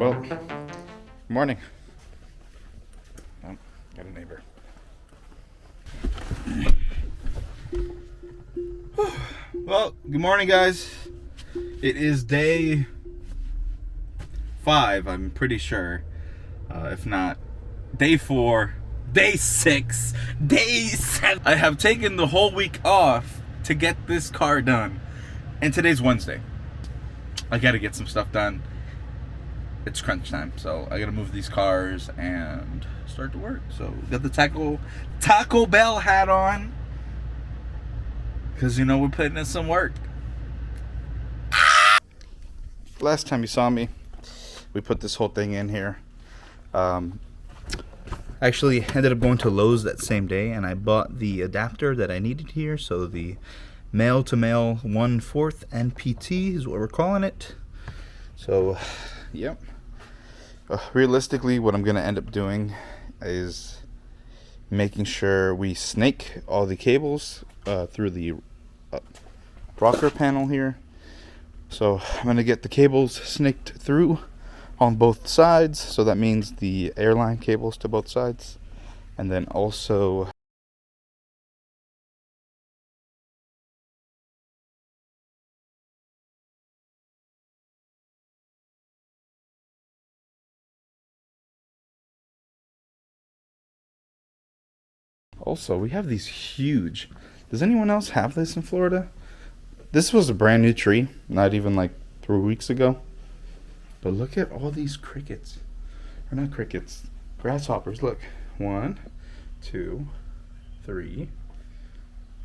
Well, good morning. Oh, got a neighbor. Well, good morning, guys. It is day 5, I'm pretty sure. If not, day 4, day 6, day 7. I have taken the whole week off to get this car done. And today's Wednesday. I gotta get some stuff done. It's crunch time, so I gotta move these cars and start to work. So got the Taco Bell hat on, because you know we're putting in some work. Last time you saw me, we put this whole thing in here. Actually ended up going to Lowe's that same day, and I bought the adapter that I needed here. So the male to male 1/4 NPT is what we're calling it. So, yep. Realistically, what I'm going to end up doing is making sure we snake all the cables through the rocker panel here. So I'm going to get the cables snaked through on both sides. So that means the airline cables to both sides. And then also we have these huge. Does anyone else have this in Florida? This was a brand new tree, not even like 3 weeks ago. But look at all these crickets. Or not crickets, grasshoppers. Look. 1, 2, 3,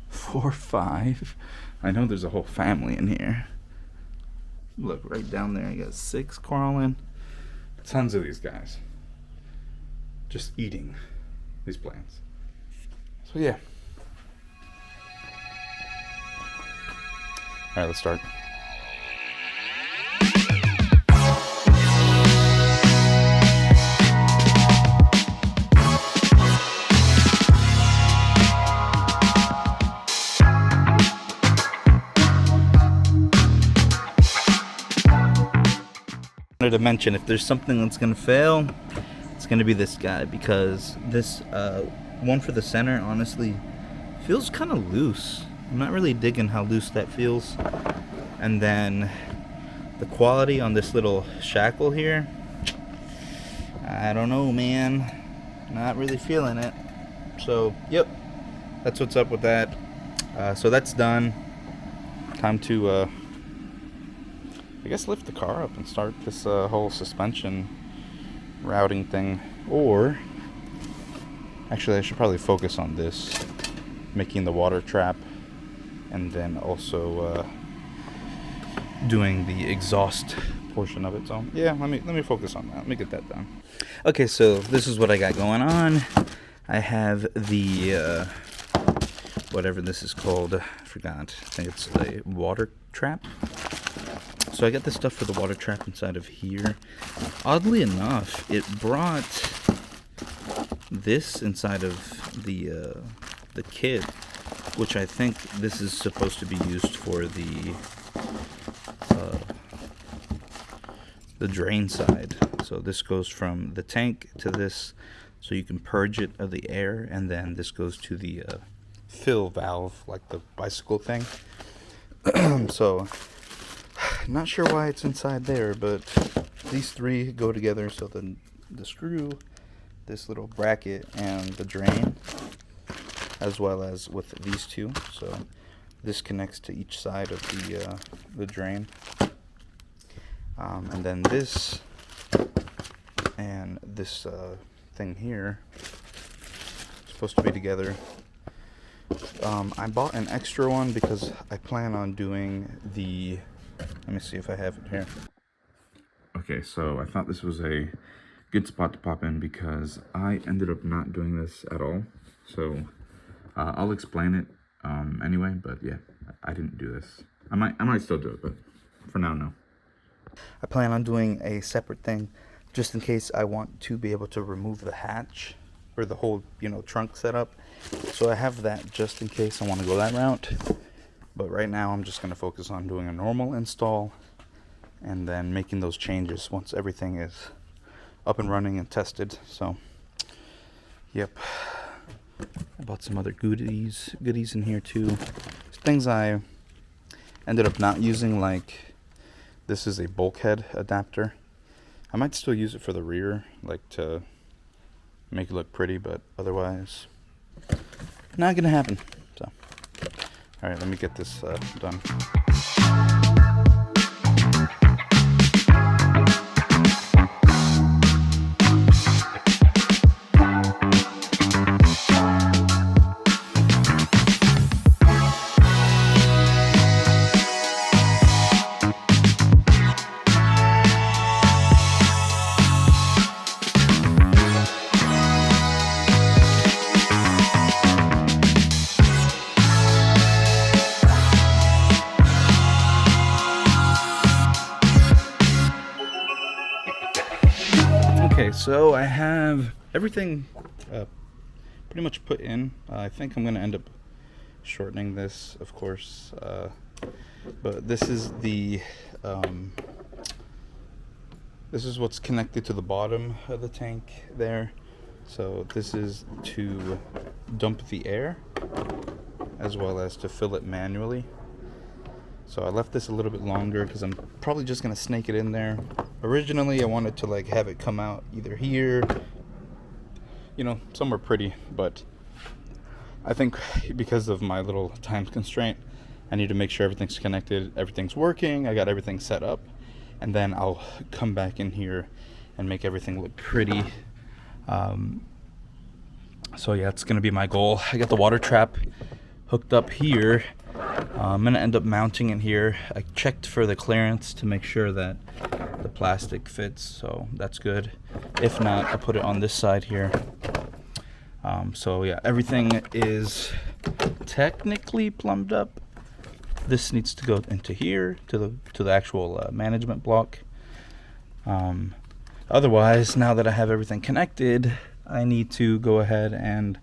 4, 5. I know there's a whole family in here. Look, right down there, I got 6 crawling. Tons of these guys. Just eating these plants. So yeah. All right, let's start. I wanted to mention, if there's something that's gonna fail, it's gonna be this guy, because this one for the center honestly feels kind of loose. I'm not really digging how loose that feels. And then the quality on this little shackle here, I don't know, man. Not really feeling it. So yep, that's what's up with that. So that's done. Time to I guess lift the car up and start this whole suspension routing thing. Or actually, I should probably focus on this, making the water trap, and then also doing the exhaust portion of it. So yeah, let me focus on that. Let me get that done. Okay, so this is what I got going on. I have the whatever this is called, I forgot. I think it's a water trap. So I got this stuff for the water trap inside of here. Oddly enough, it brought this inside of the kit, which I think this is supposed to be used for the drain side. So this goes from the tank to this, so you can purge it of the air, and then this goes to the fill valve, like the bicycle thing. So not sure why it's inside there, but these 3 go together. So the screw, this little bracket, and the drain, as well as with these 2. So this connects to each side of the drain, and then this and this thing here is supposed to be together. I bought an extra one because I plan on doing the. Let me see if I have it here. Okay, so I thought this was a good spot to pop in because I ended up not doing this at all. So I'll explain it anyway, but yeah, I didn't do this. I might still do it, but for now, no. I plan on doing a separate thing just in case I want to be able to remove the hatch or the whole, trunk setup. So I have that just in case I want to go that route. But right now I'm just going to focus on doing a normal install and then making those changes once everything is up and running and tested. So yep, I bought some other goodies in here too. Things I ended up not using, like this is a bulkhead adapter. I might still use it for the rear, like to make it look pretty, but otherwise not gonna happen. So all right, let me get this done. Okay, so I have everything pretty much put in. I think I'm going to end up shortening this, of course. But this is the this is what's connected to the bottom of the tank there. So this is to dump the air as well as to fill it manually. So I left this a little bit longer because I'm probably just going to snake it in there. Originally I wanted to like have it come out either here, you know, somewhere pretty, but I think because of my little time constraint, I need to make sure everything's connected, everything's working, I got everything set up, and then I'll come back in here and make everything look pretty. So yeah, it's gonna be my goal. I got the water trap hooked up here. I'm gonna end up mounting it here. I checked for the clearance to make sure that the plastic fits, so that's good. If not, I'll put it on this side here. So yeah, everything is technically plumbed up. This needs to go into here to the actual management block. Otherwise, now that I have everything connected, I need to go ahead and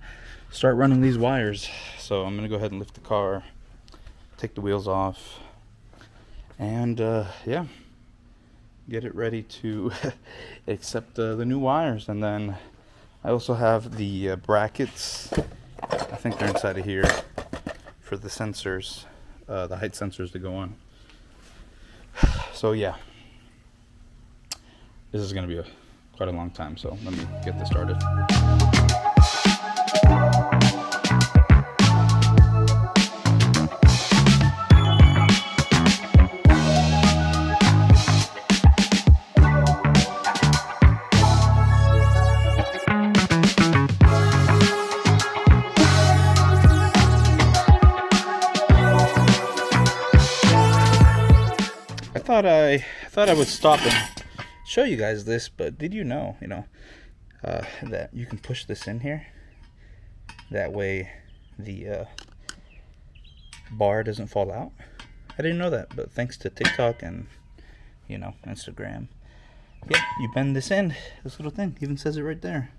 start running these wires. So I'm gonna go ahead and lift the car, take the wheels off, and yeah, get it ready to accept the new wires. And then I also have the brackets, I think they're inside of here, for the sensors, the height sensors to go on. So yeah, this is going to be quite a long time, so let me get this started. I thought I would stop and show you guys this, but did you know, that you can push this in here? That way the bar doesn't fall out. I didn't know that, but thanks to TikTok and, Instagram. Yeah, you bend this in, this little thing, even says it right there.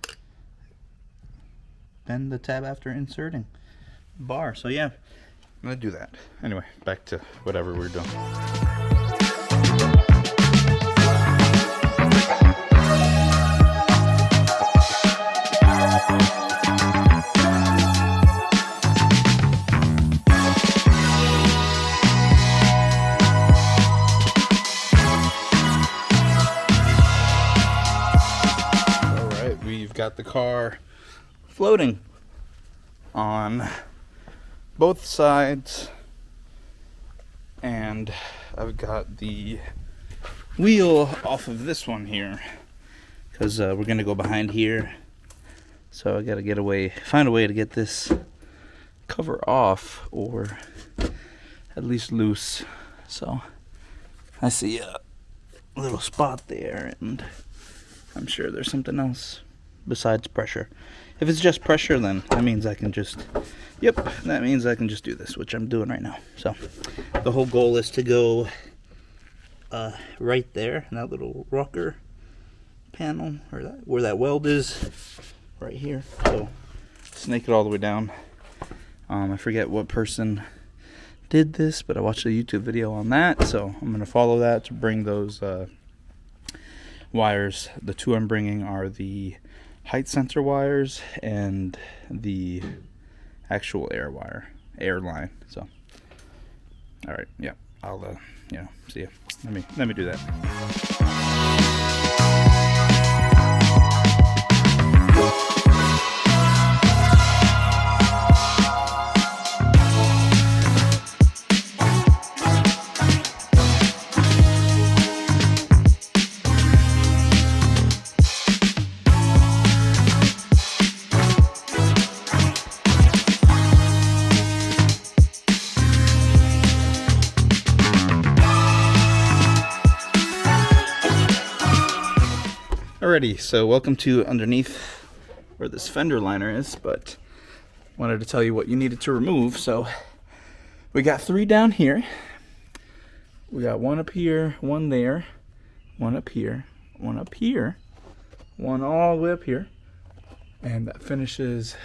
Bend the tab after inserting bar. So yeah, I'm gonna do that. Anyway, back to whatever we're doing. Got the car floating on both sides, and I've got the wheel off of this one here because we're gonna go behind here, so I gotta find a way to get this cover off, or at least loose. So I see a little spot there, and I'm sure there's something else besides pressure. If it's just pressure, then that means I can just do this, which I'm doing right now. So the whole goal is to go right there in that little rocker panel, or where that weld is, right here. So snake it all the way down. I forget what person did this, but I watched a YouTube video on that, so I'm going to follow that to bring those wires. The two I'm bringing are the height sensor wires and the actual air line. So, all right, yeah, I'll see ya. Let me do that. Alrighty, so welcome to underneath where this fender liner is, but wanted to tell you what you needed to remove. So we got 3 down here. We got 1 up here, 1 there, 1 up here, 1 up here, 1 all the way up here, and that finishes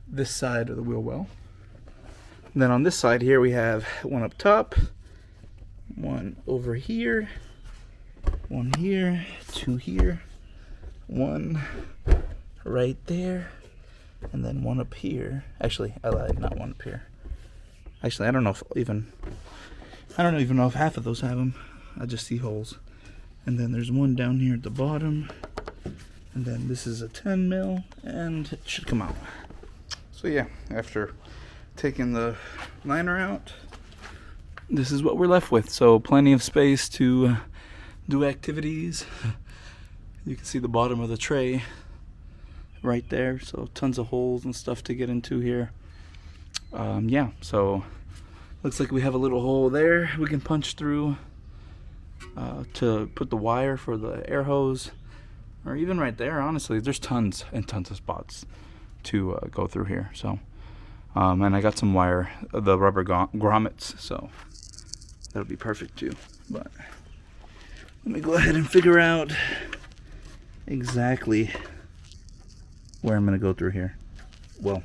this side of the wheel well. And then on this side here we have 1 up top, 1 over here, 1 here, 2 here, 1 right there, and then 1 up here. Actually, I lied, not 1 up here. Actually, I don't even know if half of those have them. I just see holes. And then there's 1 down here at the bottom, and then this is a 10 mil, and it should come out. So yeah, after taking the liner out, this is what we're left with. So plenty of space to do activities. You can see the bottom of the tray right there, so tons of holes and stuff to get into here. Yeah, so looks like we have a little hole there we can punch through to put the wire for the air hose, or even right there. Honestly, there's tons and tons of spots to go through here. So and I got some wire, the rubber grommets, so that'll be perfect too. But let me go ahead and figure out exactly where I'm going to go through here. Well,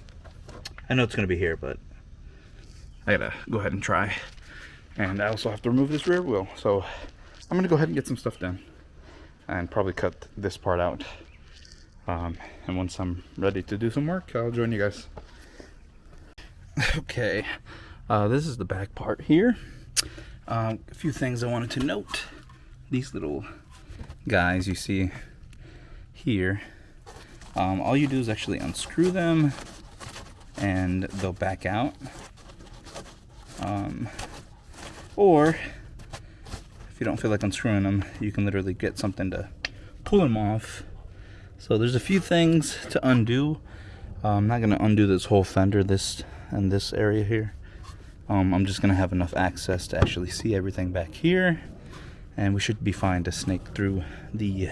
I know it's going to be here, but I gotta go ahead and try. And I also have to remove this rear wheel. So I'm going to go ahead and get some stuff done and probably cut this part out. And once I'm ready to do some work, I'll join you guys. Okay, this is the back part here. A few things I wanted to note. These little guys you see here, all you do is actually unscrew them and they'll back out. Or if you don't feel like unscrewing them, you can literally get something to pull them off. So there's a few things to undo. I'm not going to undo this whole fender, this area here. I'm just going to have enough access to actually see everything back here. And we should be fine to snake through the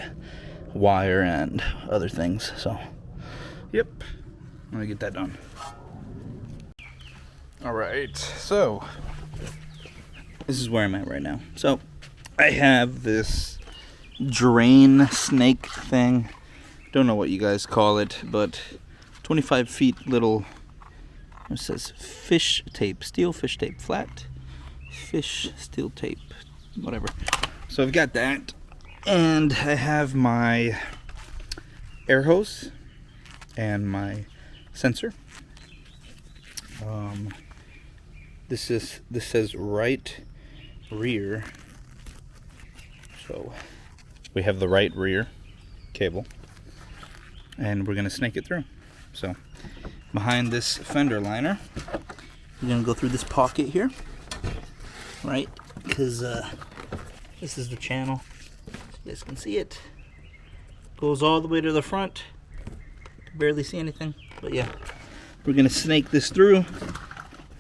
wire and other things. So, yep, let me get that done. Alright, so this is where I'm at right now. So, I have this drain snake thing. Don't know what you guys call it, but 25 feet little, it says fish tape, steel fish tape, flat fish steel tape, whatever. So I've got that, and I have my air hose and my sensor. This says right rear, so we have the right rear cable, and we're gonna snake it through. So behind this fender liner, we're gonna go through this pocket here, right? Because this is the channel, so you guys can see it. Goes all the way to the front. Can barely see anything, but yeah, we're gonna snake this through.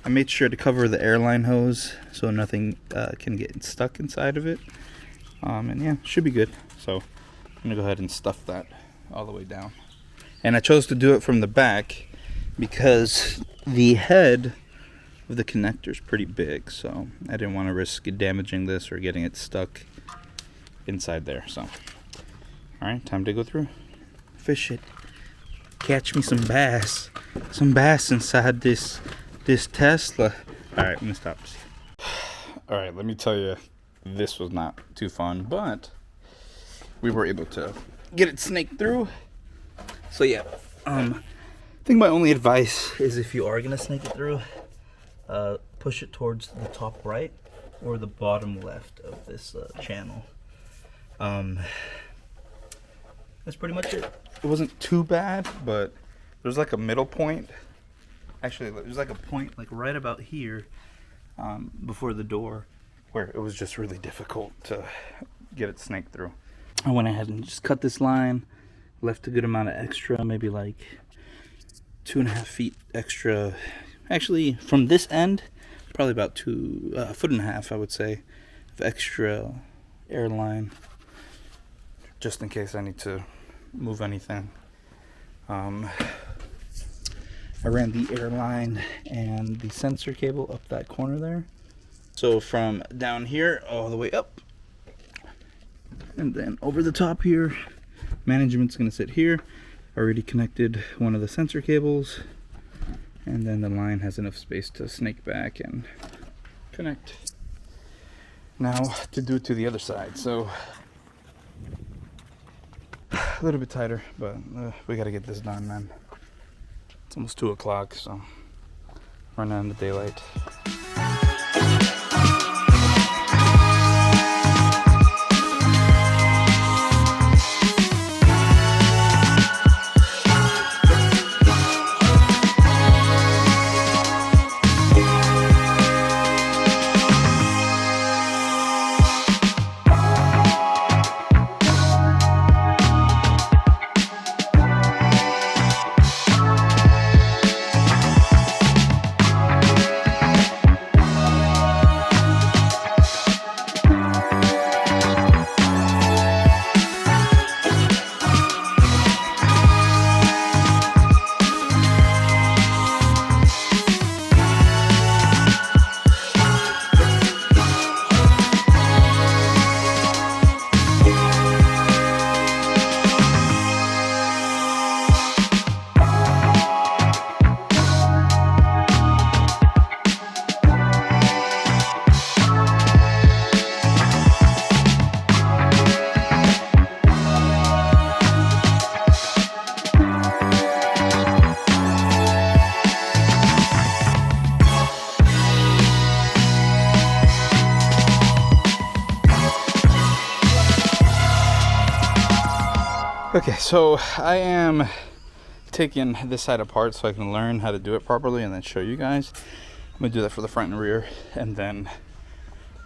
I made sure to cover the airline hose so nothing can get stuck inside of it. And yeah, should be good. So I'm gonna go ahead and stuff that all the way down. And I chose to do it from the back because the head of the connector is pretty big, so I didn't want to risk damaging this or getting it stuck inside there. So, all right, time to go through, fish it, catch me some bass inside this Tesla. Alright, I'm gonna stop. Alright, let me tell you, this was not too fun, but we were able to get it snaked through. So yeah, I think my only advice is if you are gonna snake it through, push it towards the top right or the bottom left of this channel. That's pretty much it. It wasn't too bad, but there's like a middle point. Actually, there's like a point like right about here, before the door, where it was just really difficult to get it snaked through. I went ahead and just cut this line, left a good amount of extra, maybe like 2.5 feet extra. Actually, from this end, probably about 2.5 foot, I would say, of extra airline, Just in case I need to move anything. I ran the airline and the sensor cable up that corner there. So from down here all the way up, and then over the top here, management's gonna sit here. Already connected one of the sensor cables, and then the line has enough space to snake back and connect. Now to do it to the other side. So a little bit tighter, but we gotta get this done, man. It's almost 2 o'clock, so running out of daylight. Okay, so I am taking this side apart so I can learn how to do it properly and then show you guys. I'm gonna do that for the front and rear, and then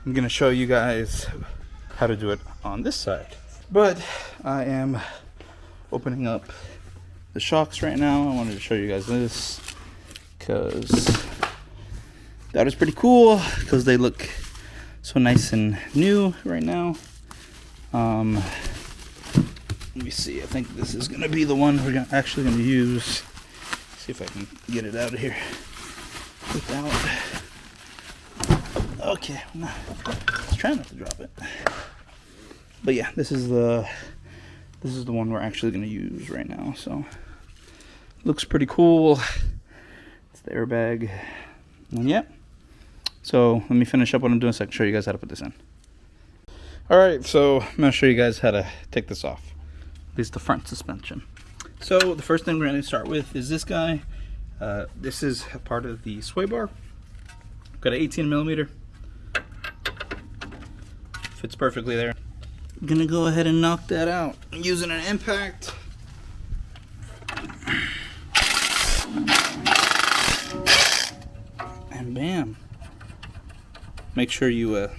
I'm gonna show you guys how to do it on this side. But I am opening up the shocks right now. I wanted to show you guys this because that is pretty cool because they look so nice and new right now. Let me see, I think this is gonna be the one we're actually gonna use. See if I can get it out of here without. Okay, let's try not to drop it. But yeah, this is the one we're actually gonna use right now. So looks pretty cool. It's the airbag, and yeah. So let me finish up what I'm doing so I can show you guys how to put this in. All right, so I'm gonna show you guys how to take this off. This is the front suspension. So the first thing we're going to start with is this guy. This is a part of the sway bar. Got an 18 millimeter. Fits perfectly there. I'm going to go ahead and knock that out using an impact. And bam. Make sure you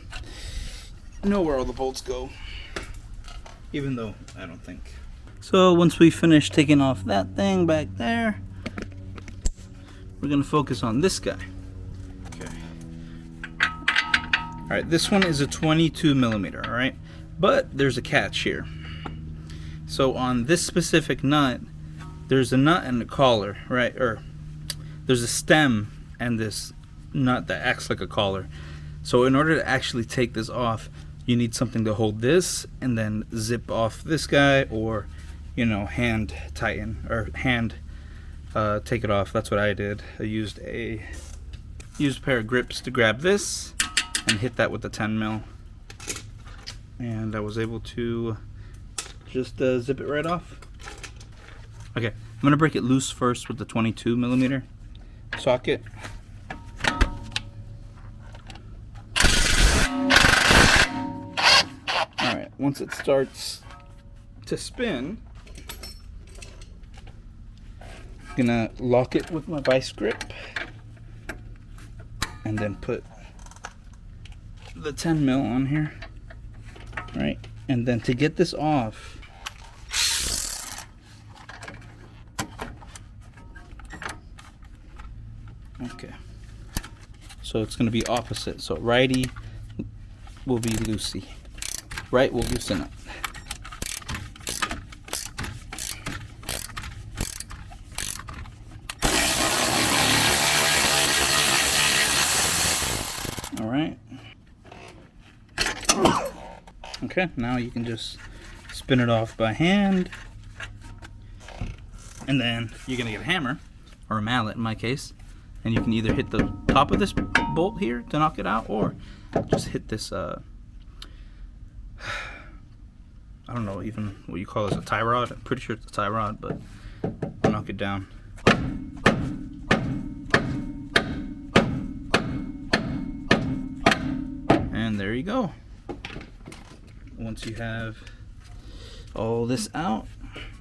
know where all the bolts go. Even though I don't think. So once we finish taking off that thing back there, we're gonna focus on this guy. Okay. All right, this one is a 22 millimeter, all right? But there's a catch here. So on this specific nut, there's a nut and a collar, right? Or there's a stem and this nut that acts like a collar. So in order to actually take this off, you need something to hold this and then zip off this guy, or hand tighten or hand take it off. That's what I did. I used a use a pair of grips to grab this and hit that with the 10 mil. And I was able to just zip it right off. Okay, I'm gonna break it loose first with the 22 millimeter socket. Alright, once it starts to spin, I'm gonna lock it with my vice grip and then put the 10 mil on here, right? And then to get this off, okay, so it's gonna be opposite. So righty will be loosey, right will loosen up. All right. Okay, now you can just spin it off by hand, and then you're gonna get a hammer or a mallet in my case, and you can either hit the top of this bolt here to knock it out, or just hit this I don't know even what you call this, a tie rod. I'm pretty sure it's a tie rod, but I'll knock it down. And there you go. Once you have all this out,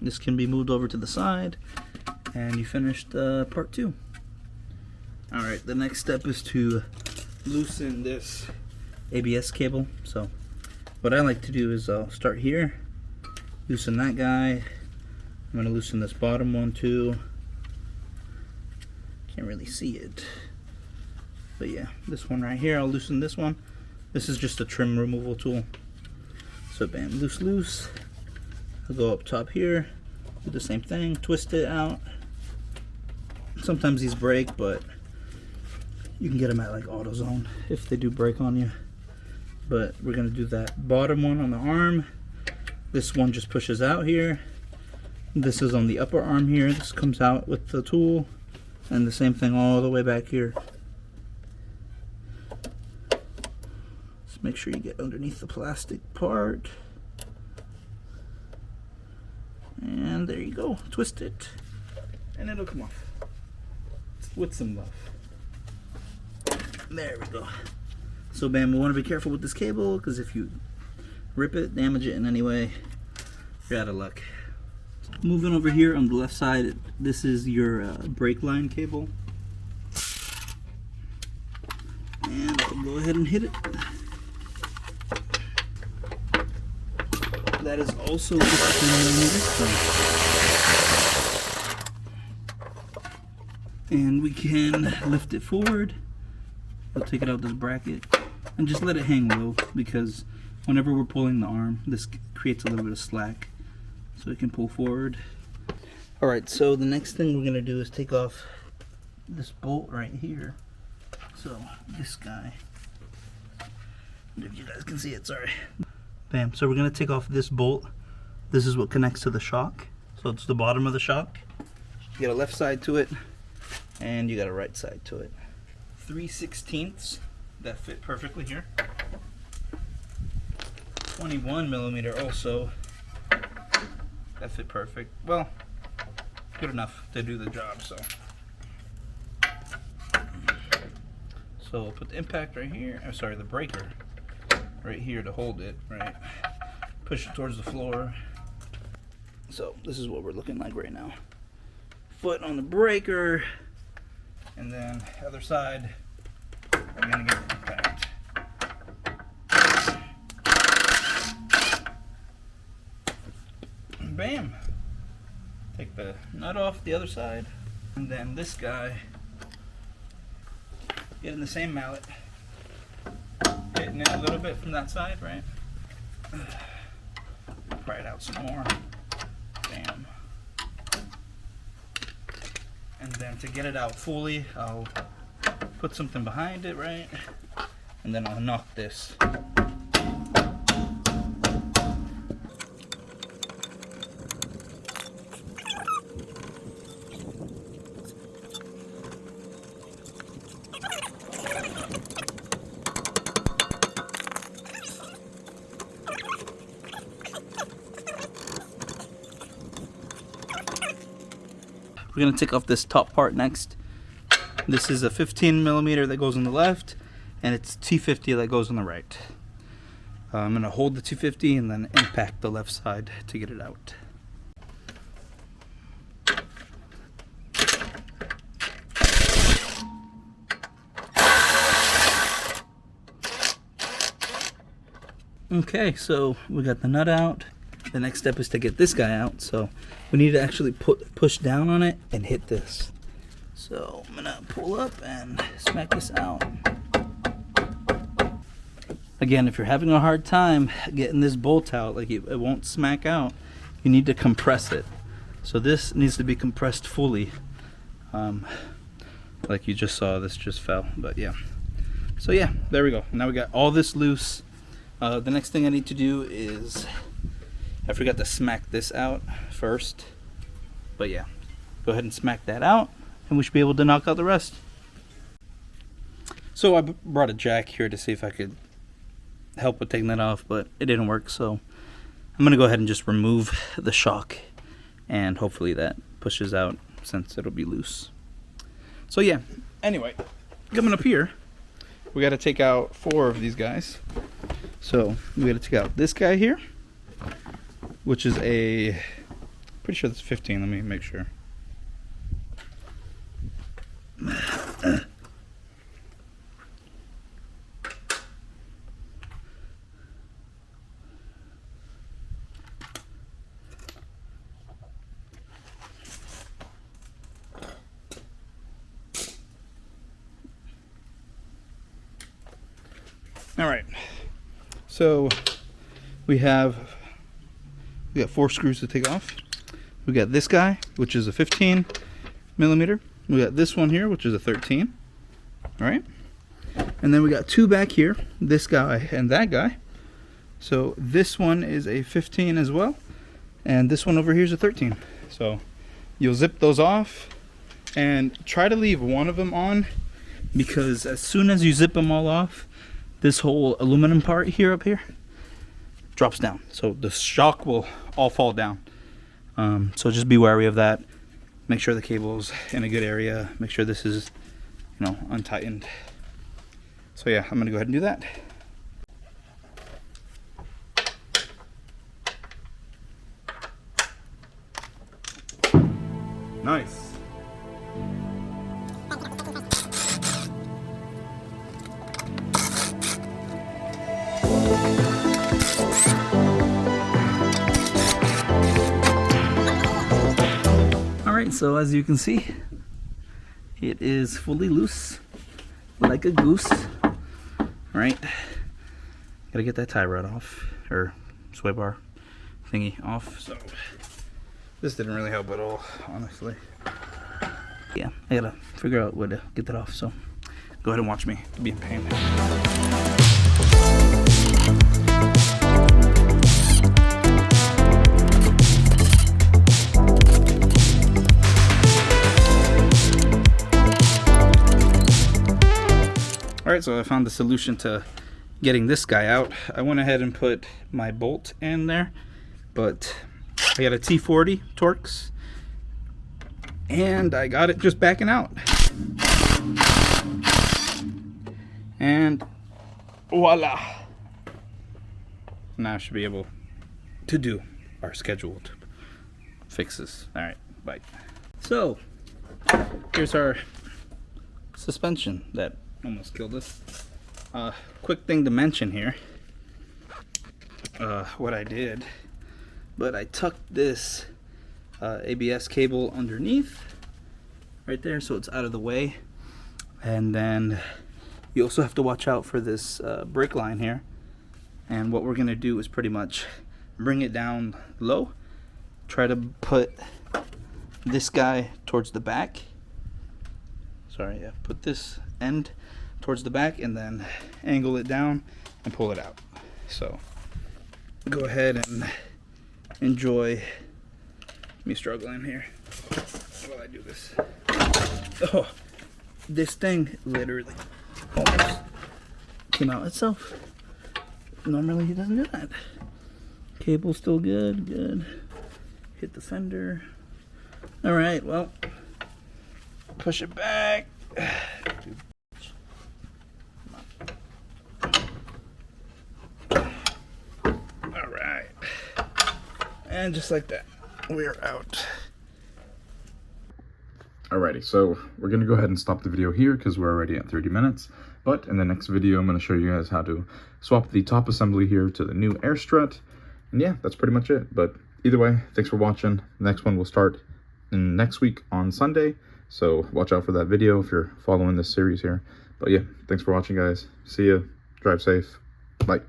this can be moved over to the side, and you finished part 2. Alright, the next step is to loosen this ABS cable. So what I like to do is I'll start here, loosen that guy. I'm going to loosen this bottom one too. Can't really see it, but yeah, this one right here, I'll loosen this one. This is just a trim removal tool. So bam, loose. I'll go up top here, do the same thing, twist it out. Sometimes these break, but you can get them at like AutoZone if they do break on you. But we're gonna do that bottom one on the arm. This one just pushes out here. This is on the upper arm here. This comes out with the tool, and the same thing all the way back here. Make sure you get underneath the plastic part. And there you go. Twist it. And it'll come off. With some love. There we go. So bam, we want to be careful with this cable, because if you rip it, damage it in any way, you're out of luck. Moving over here on the left side, this is your brake line cable. And I'll go ahead and hit it. That is also 15 millimeters. And we can lift it forward. We'll take it out this bracket and just let it hang low, because whenever we're pulling the arm, this creates a little bit of slack, so it can pull forward. Alright, so the next thing we're going to do is take off this bolt right here. So this guy, if you guys can see it, sorry. Bam. So we're going to take off this bolt. This is what connects to the shock. So it's the bottom of the shock. You got a left side to it, and you got a right side to it. 3/16 that fit perfectly here. 21 millimeter also. That fit perfect. Well, good enough to do the job. So we'll put the impact right here. I'm sorry, the breaker right here to hold it, right? Push it towards the floor. So this is what we're looking like right now. Foot on the breaker, and then the other side, we're gonna get the impact. And bam! Take the nut off the other side, and then this guy, getting the same mallet. Hitting it a little bit from that side, right? Pry it out some more. Bam. And then to get it out fully, I'll put something behind it, right? And then I'll knock this. we're gonna take off this top part next. This is a 15 millimeter that goes on the left, and it's 250 that goes on the right. I'm gonna hold the 250 and then impact the left side to get it out. Okay, so we got the nut out. The next step is to get this guy out. So we need to actually push down on it and hit this. So I'm gonna pull up and smack this out. Again, if you're having a hard time getting this bolt out, like it won't smack out, you need to compress it. So this needs to be compressed fully. Like you just saw, this just fell, but yeah. So yeah, there we go. Now we got all this loose. The next thing I need to do is, I forgot to smack this out first, but yeah, go ahead and smack that out and we should be able to knock out the rest. So I brought a jack here to see if I could help with taking that off, but it didn't work, so I'm gonna go ahead and just remove the shock and hopefully that pushes out since it'll be loose. So yeah, anyway, coming up here, we got to take out 4 of these guys. So we got to take out this guy here, which is a, pretty sure that's 15. Let me make sure. All right, so we got 4 screws to take off. We got this guy, which is a 15 millimeter. We got this one here, which is a 13. All right, and then we got 2 back here, this guy and that guy. So this one is a 15 as well, and this one over here is a 13. So you'll zip those off and try to leave one of them on, because as soon as you zip them all off, this whole aluminum part here up here drops down, so the shock will all fall down. So just be wary of that. Make sure the cable's in a good area. Make sure this is, untightened. So yeah, I'm gonna go ahead and do that. Nice. So as you can see, it is fully loose like a goose. All right, gotta get that tie rod off, or sway bar thingy off. So this didn't really help at all, honestly. Yeah, I gotta figure out where to get that off, so go ahead and watch me be in pain. Alright, so I found the solution to getting this guy out. I went ahead and put my bolt in there, but I got a T40 Torx, and I got it just backing out. And voila! Now I should be able to do our scheduled fixes. Alright, bye. So, here's our suspension that almost killed us. Quick thing to mention here, what I did, but I tucked this ABS cable underneath right there, so it's out of the way. And then you also have to watch out for this brake line here. And what we're gonna do is pretty much bring it down low, try to put this guy towards the back. Sorry, yeah, put this end towards the back and then angle it down and pull it out. So go ahead and enjoy me struggling here while I do this. Oh, this thing literally almost came out itself. Normally he doesn't do that. Cable's still good. Hit the fender. All right, well, push it back. All right. And just like that, we're out. Alrighty, so we're gonna go ahead and stop the video here because we're already at 30 minutes. But in the next video, I'm gonna show you guys how to swap the top assembly here to the new air strut. And yeah, that's pretty much it. But either way, thanks for watching. The next one will start next week on Sunday. So watch out for that video if you're following this series here. But yeah, thanks for watching, guys. See ya. Drive safe. Bye.